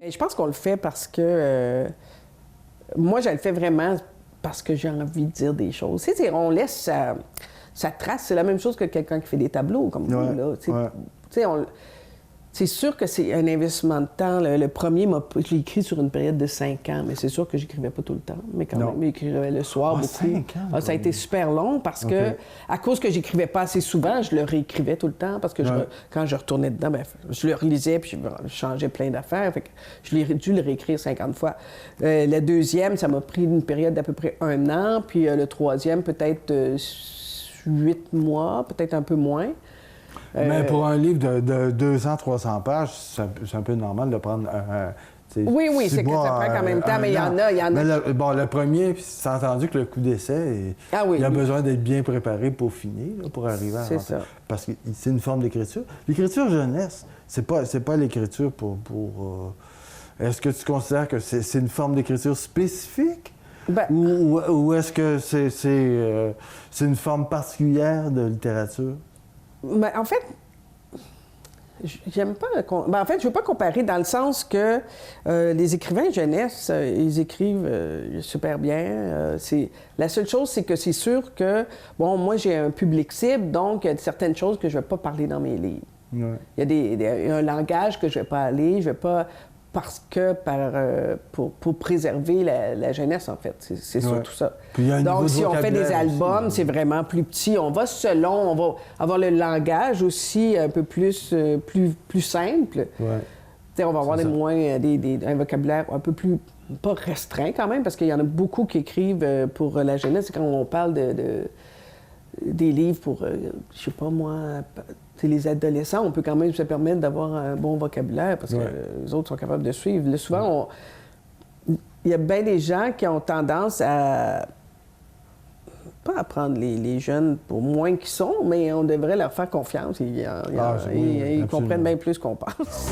Je pense qu'on le fait parce que... moi, je le fais vraiment parce que j'ai envie de dire des choses. Tu sais, on laisse sa trace. C'est la même chose que quelqu'un qui fait des tableaux, comme vous, là. Tu sais, c'est sûr que c'est un investissement de temps. Le premier, je l'ai écrit sur une période de 5 ans, mais c'est sûr que j'écrivais pas tout le temps. Mais quand même, j'écrivais le soir beaucoup. 5 ans, ça a été super long parce que, à cause que j'écrivais pas assez souvent, je le réécrivais tout le temps parce que quand je retournais dedans, ben, je le relisais puis je changeais plein d'affaires. Fait que je l'ai dû le réécrire 50 fois. Le deuxième, ça m'a pris une période d'à peu près 1 an. Puis le troisième, peut-être 8 mois, peut-être un peu moins. Mais pour un livre de 200-300 pages, c'est un peu normal de prendre oui, c'est que ça prend quand même temps, mais il y en a. Mais le premier, c'est entendu que le coup d'essai, il a besoin d'être bien préparé pour finir, là, pour arriver à rentrer. C'est ça. Parce que c'est une forme d'écriture. L'écriture jeunesse, c'est pas l'écriture pour est-ce que tu considères que c'est une forme d'écriture spécifique? Ou est-ce que c'est une forme particulière de littérature? Ben, en fait, j'aime pas... en fait, je veux pas comparer dans le sens que les écrivains jeunesse, ils écrivent super bien. La seule chose, c'est que c'est sûr que, bon, moi, j'ai un public cible, donc il y a certaines choses que je vais pas parler dans mes livres. Ouais. Il y a un langage que je vais pas aller, je vais pas... Parce que pour préserver la jeunesse, en fait. C'est surtout ça. Donc, si on fait des albums, c'est vraiment plus petit. On va on va avoir le langage aussi un peu plus simple. Ouais. On va avoir un vocabulaire un peu plus, pas restreint quand même, parce qu'il y en a beaucoup qui écrivent pour la jeunesse. Quand on parle des livres pour, je sais pas moi, les adolescents, on peut quand même se permettre d'avoir un bon vocabulaire parce que les autres sont capables de suivre. Là, souvent, il y a bien des gens qui ont tendance à pas à prendre les jeunes pour moins qu'ils sont, mais on devrait leur faire confiance. Ils comprennent bien plus qu'on pense.